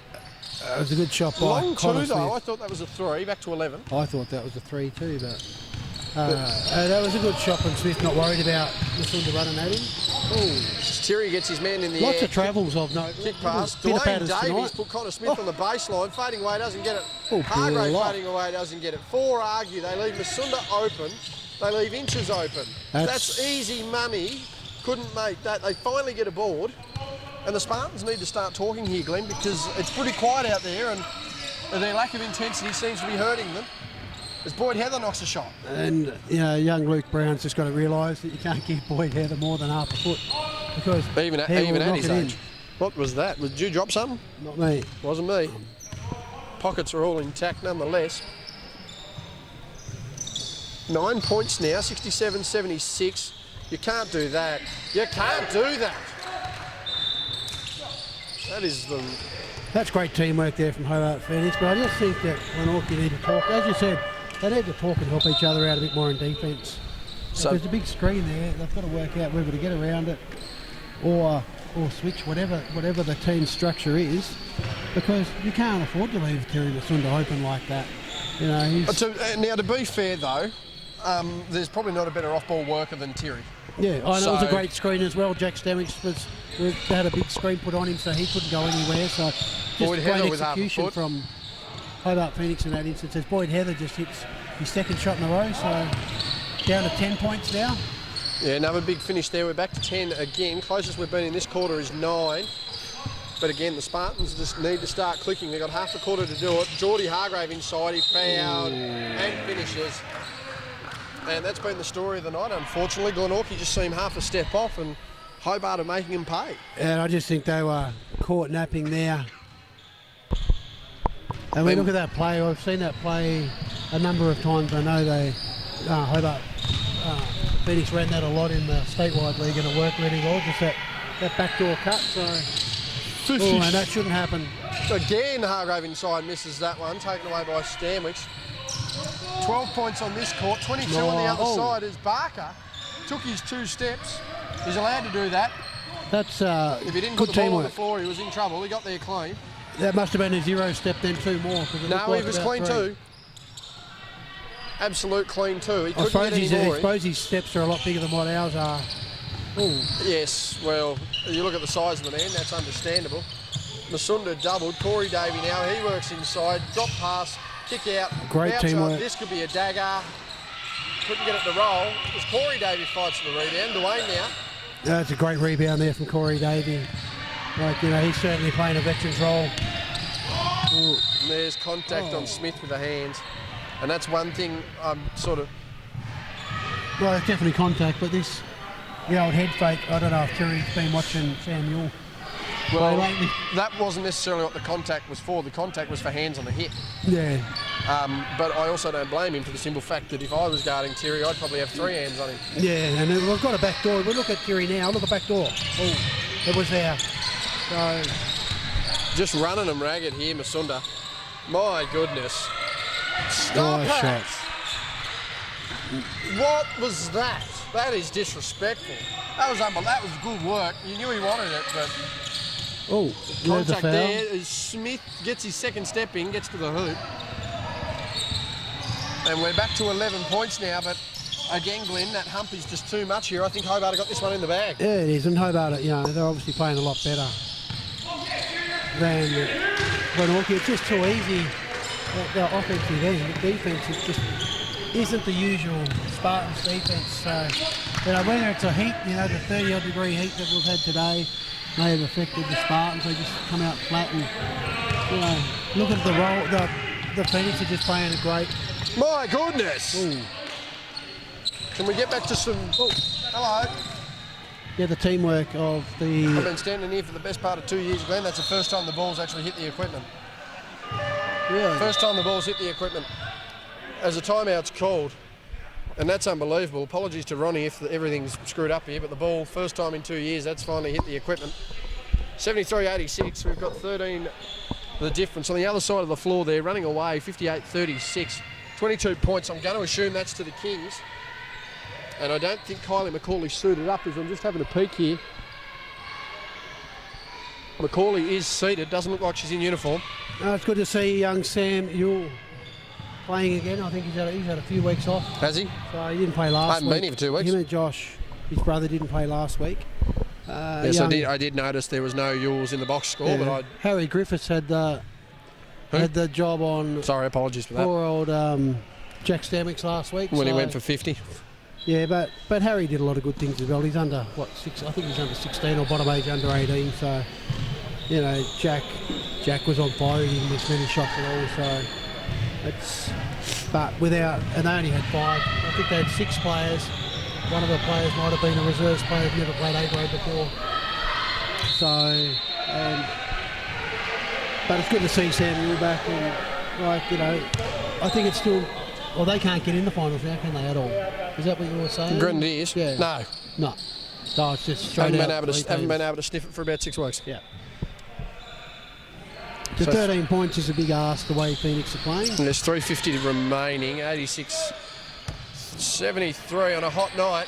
It was a good shot by Long Connor two though, Smith. I thought that was a 3, back to 11. I thought that was a 3 too, but that was a good shot from Smith, not worried about Masunda running at him. Terry gets his man in the air. Lots of travels I've noticed. Kick pass. Dwayne Davies put Connor Smith on the baseline, fading away, doesn't get it. Hargrave fading away, doesn't get it. 4 argue, they leave Masunda open, they leave Inches open. That's easy money. Couldn't make that. They finally get a board, And the Spartans need to start talking here, Glenn, because it's pretty quiet out there and their lack of intensity seems to be hurting them. As Boyd Heather knocks a shot. And, young Luke Brown's just got to realise that you can't give Boyd Heather more than half a foot because even at his age. What was that? Did you drop something? Not me. Wasn't me. Pockets are all intact nonetheless. 9 points now, 67-76. You can't do that. You can't do that. That is the... That's great teamwork there from Hobart Phoenix, but I just think that Glenorchy need to talk. As you said, they need to talk and help each other out a bit more in defence. So there's a big screen there. They've got to work out whether to get around it or switch, whatever the team structure is, because you can't afford to leave Terry Masunda open like that. Now, to be fair though, there's probably not a better off-ball worker than Terry. Yeah, I know it was a great screen as well. Jack Stamix had a big screen put on him so he couldn't go anywhere. So just Boyd great Heather execution from Hobart Phoenix in that instance. As Boyd Heather just hits his second shot in a row, so down to 10 points now. Yeah, another big finish there. We're back to 10 again. Closest we've been in this quarter is 9. But again, the Spartans just need to start clicking. They've got half a quarter to do it. Geordie Hargrave inside. He fouled and finishes. And that's been the story of the night, unfortunately. Glenorchy just seemed half a step off and Hobart are making him pay. And I just think they were caught napping there. And we look at that play. I've seen that play a number of times. I know Hobart Phoenix ran that a lot in the statewide league and it worked really well. Just that backdoor cut. So, and that shouldn't happen. Again, Hargrave inside misses that one, taken away by Stanwich. 12 points on this court, 22 on the other side as Barker took his 2 steps. He's allowed to do that. That's if he didn't good put the ball teamwork. on the floor, he was in trouble. He got there clean. That must have been a 0 step then 2 more. No, he was clean 3. Absolute clean 2. He couldn't get any more. I suppose his steps are a lot bigger than what ours are. Ooh. Yes, well, you look at the size of the man, that's understandable. Masunda doubled. Corey Davey now, he works inside. Drop pass, kick out. Great teamwork. This could be a dagger. Couldn't get it to roll. As Corey Davey fights for the rebound. Dwayne now. That's a great rebound there from Corey Davey. He's certainly playing a veteran's role. And there's contact on Smith with the hands. And that's one thing I'm sort of... Well, it's definitely contact, but the old head fake, I don't know if Terry's been watching Sam Newell play lately. That wasn't necessarily what the contact was for. The contact was for hands on the hip. Yeah. But I also don't blame him for the simple fact that if I was guarding Terry, I'd probably have 3 hands on him. Yeah, and we've got a back door. We look at Terry now. Look at back door. Oh, it was there. So... Just running them ragged here, Masunda. My goodness. Stop it! Shot. What was that? That is disrespectful. That was unbelievable. That was good work. You knew he wanted it, but... Oh, contact there as Smith gets his second step in, gets to the hoop. And we're back to 11 points now, but again, Glenn, that hump is just too much here. I think Hobart got this one in the bag. Yeah, it is, and Hobart, they're obviously playing a lot better than Glenorchy. It's just too easy. The offensive end, the defence isn't the usual Spartans defence. So, whether it's a heat, the 30-odd degree heat that we've had today may have affected the Spartans. They just come out flat and, look at the roll. The Phoenix are just playing a great... My goodness! Ooh. Can we get back to some... Oh, hello. Yeah, the teamwork of the... I've been standing here for the best part of 2 years, Glenn. That's the first time the ball's actually hit the equipment. Really? First time the ball's hit the equipment. As a timeout's called. And that's unbelievable. Apologies to Ronnie if everything's screwed up here, but the ball, first time in 2 years, that's finally hit the equipment. 73-86, we've got 13 the difference. On the other side of the floor there, running away, 58-36. 22 points. I'm going to assume that's to the Kings. And I don't think Kylie McCauley suited up, as I'm just having a peek here. McCauley is seated, doesn't look like she's in uniform. It's good to see young Sam Ewell playing again. I think he's had a few weeks off. Has he? So he didn't play last week. I haven't been here for 2 weeks. Him and Josh, his brother, didn't play last week. Yes, I did notice there was no Ewells in the box score, but Harry Griffiths had the job on... Sorry, apologies for that. Poor old Jack Stamix last week. When he went for 50. Yeah, but Harry did a lot of good things as well. He's under, I think he's under 16 or bottom age under 18, so, you know, Jack was on fire. He didn't miss many shots at all, so but without, and they only had 5. I think they had 6 players. One of the players might have been a reserves player who'd never played A-grade before. So, but it's good to see Samuel back, and, like, you know, I think it's still, well, they can't get in the finals now, can they, at all? Is that what you were saying? Grenadiers? Yeah. No. No, it's just straight haven't out. Haven't been able to sniff it for about 6 weeks. Yeah. The 13 points is a big ask the way Phoenix are playing. And there's 350 remaining, 86-73 on a hot night.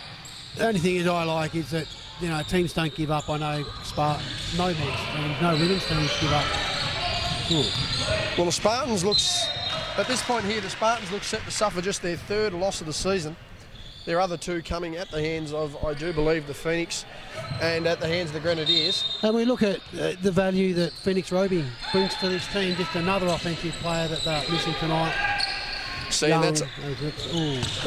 The only thing I like is that, you know, teams don't give up. I know no women's teams give up. Ooh. Well, the Spartans at this point here, the Spartans look set to suffer just their 3rd loss of the season. Their other 2 coming at the hands of, I do believe, the Phoenix and at the hands of the Grenadiers. And we look at the value that Phoenix Roby brings to this team, just another offensive player that they're missing tonight. See, and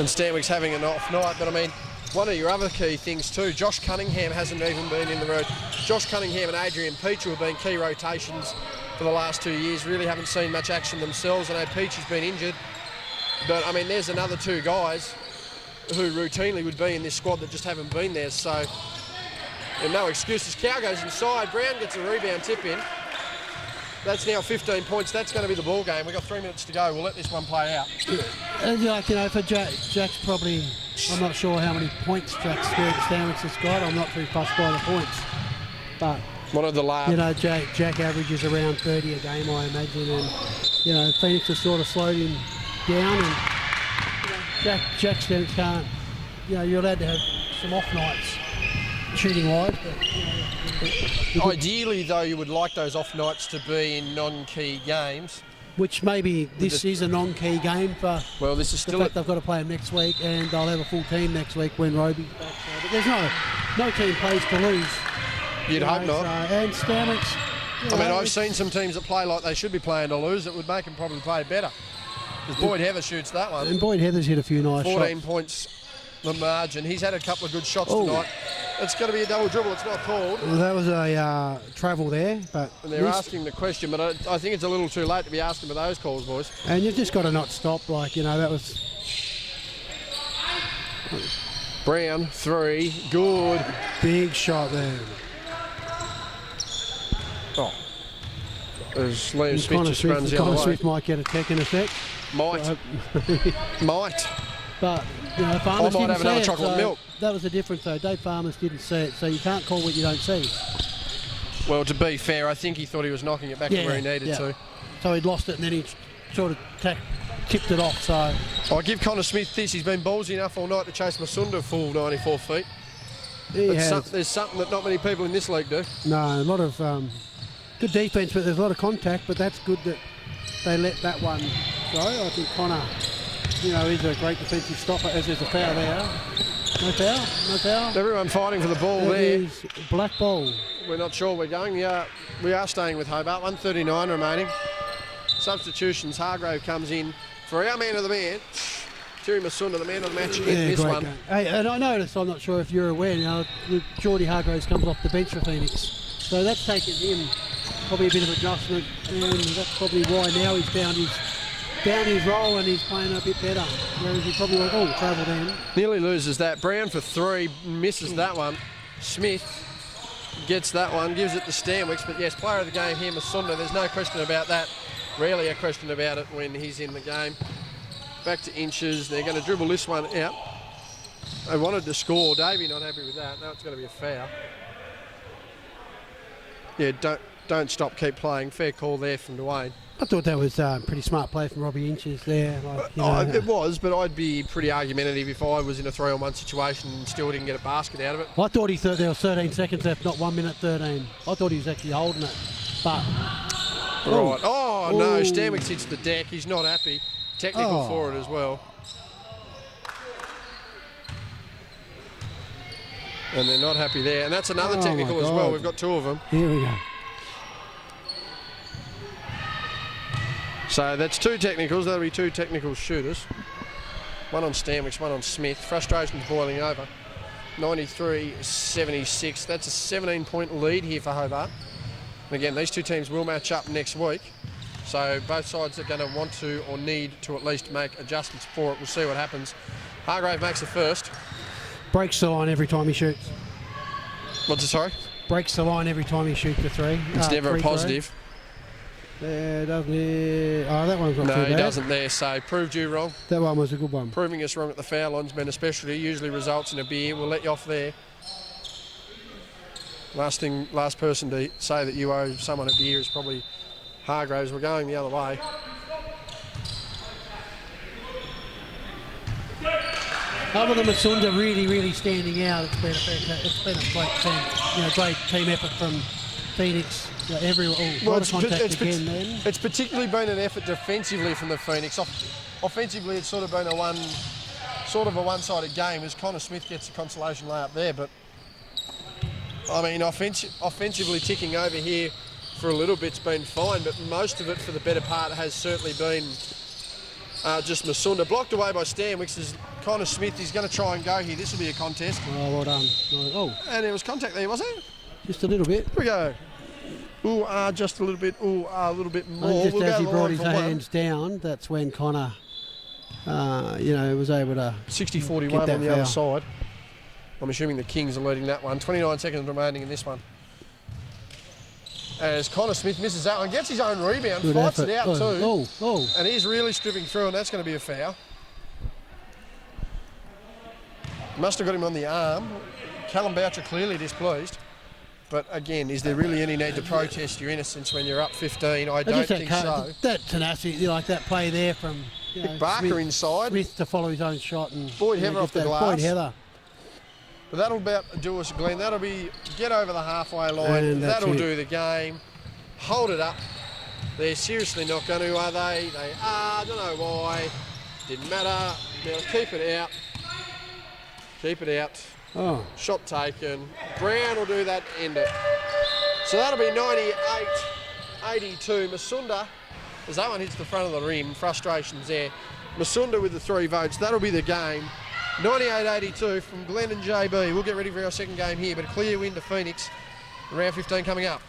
Stanwick's having an off night, but I mean, one of your other key things too, Josh Cunningham hasn't even been in the road. Josh Cunningham and Adrian Peach, who have been key rotations for the last 2 years, really haven't seen much action themselves. I know Peach has been injured, but I mean, there's another 2 guys who routinely would be in this squad that just haven't been there, so no excuses. Cow goes inside, Brown gets a rebound tip in. That's now 15 points. That's going to be the ball game. We've got 3 minutes to go. We'll let this one play out. And, like, you know, for Jack's probably, I'm not sure how many points Jack's Stanwicks has got. I'm not too fussed by the points. But, one of the last. You know, Jack averages around 30 a game, I imagine. And, you know, Phoenix has sort of slowed him down. And, you know, Jack Stanwicks can't, you know, you're allowed to have some off nights shooting wise. But, you know, ideally, though, you would like those off nights to be in non-key games. Which maybe this is a non-key game for this is still the fact they've got to play them next week, and they'll have a full team next week when Roby's back. So, but there's no team plays to lose. You'd hope not. So, and Stanwicks. I mean, I've seen some teams that play like they should be playing to lose. It would make them probably play better. Because Boyd Heather shoots that one. And Boyd Heather's hit a few nice 14 shots. points the margin. He's had a couple of good shots tonight. It's going to be a double dribble. It's not called. Well, that was a travel there, but and they're asking the question, but I think it's a little too late to be asking for those calls, boys. And you've just got to not stop. Like, you know, that was Brown 3, good, big shot there. Oh, as Liam Smith just runs the other way. Smith might get a tech in a sec. Might. But, you know, Farmers I might didn't have another see chocolate it, so milk. That was the difference, though. Dave Farmers didn't see it, so you can't call what you don't see. Well, to be fair, I think he thought he was knocking it back to where he needed to. So he'd lost it, and then he sort of tipped it off. So I give Connor Smith this. He's been ballsy enough all night to chase Masunda full 94 feet. There's something that not many people in this league do. No, a lot of good defence, but there's a lot of contact. But that's good that they let that one go. I think Connor, you know, is a great defensive stopper. As there's a foul there. No foul. Everyone fighting for the ball there. Black ball. We're not sure we're going. We are staying with Hobart. 1:39 remaining. Substitutions. Hargrave comes in for our man of the man. Terry Masunda, the man of the match in this one. Game. Hey, and I noticed, I'm not sure if you're aware now, Geordie Hargraves comes off the bench for Phoenix. So that's taken him probably a bit of adjustment, and that's probably why now he's found his role and he's playing a bit better. Whereas he probably went, travel then. Nearly loses that. Brown for 3, misses that one. Smith gets that one, gives it to Stanwicks. But yes, player of the game here, Masunda. There's no question about that. Rarely a question about it when he's in the game. Back to Inches. They're going to dribble this one out. They wanted to score. Davey not happy with that. Now it's going to be a foul. Yeah, don't stop, keep playing. Fair call there from Dwayne. I thought that was pretty smart play from Robbie Inches there. It was, but I'd be pretty argumentative if I was in a 3-on-1 situation and still didn't get a basket out of it. I thought there was 13 seconds left, not 1 minute 13. I thought he was actually holding it, but... Right. Oh, no, Stanwicks hits the deck. He's not happy. Technical for it as well. And they're not happy there. And that's another technical as well. We've got 2 of them. Here we go. So that's 2 technicals. That'll be 2 technical shooters. one on Stanwicks, one on Smith. Frustration's boiling over. 93-76. That's a 17-point lead here for Hobart. And again, these two teams will match up next week. So both sides are going to want to or need to at least make adjustments for it. We'll see what happens. Hargrave makes the first. Breaks the line every time he shoots. What's it, sorry? Breaks the line every time he shoots the three. It's never a positive. There, doesn't he? Oh, that one's not too bad. No, he doesn't there, so proved you wrong. That one was a good one. Proving us wrong at the foul line's been a specialty, usually results in a beer. We'll let you off there. Last person to say that you owe someone a beer is probably Hargraves. We're going the other way. Other than Masunda really standing out, it's been a great team, great team effort from Phoenix. It's particularly been an effort defensively from the Phoenix. Offensively, it's sort of been a one-sided game as Connor Smith gets a consolation layup there. But I mean, offensively ticking over here for a little bit's been fine, but most of it for the better part has certainly been just Masunda. Blocked away by Stanwicks as Connor Smith is going to try and go here. This will be a contest. Oh, well done. Oh. And there was contact there, was there? Just a little bit. Here we go. Ooh, just a little bit. Ooh, a little bit more. Just as he brought his hands down, that's when Connor, was able to 60-41 on the other side. I'm assuming the Kings are leading that one. 29 seconds remaining in this one. As Connor Smith misses that one, gets his own rebound, good fights effort. it out too. Oh. And he's really stripping through, and that's going to be a foul. Must have got him on the arm. Callum Boucher clearly displeased. But again, is there really any need to protest your innocence when you're up 15? I don't think so. That tenacity, like that play there from Barker Smith, inside. Smith to follow his own shot and Boyd Heather off the glass. Boyd Heather. But that'll about do us, Glenn. That'll be get over the halfway line. That'll do the game. Hold it up. They're seriously not going to, are they? They are. I don't know why. Didn't matter. Now keep it out. Keep it out. Oh. Shot taken. Brown will do that, end it. So that'll be 98-82. Masunda, as that one hits the front of the rim, frustrations there. Masunda with the 3 votes. That'll be the game. 98-82 from Glenn and JB. We'll get ready for our second game here, but a clear win to Phoenix. Round 15 coming up.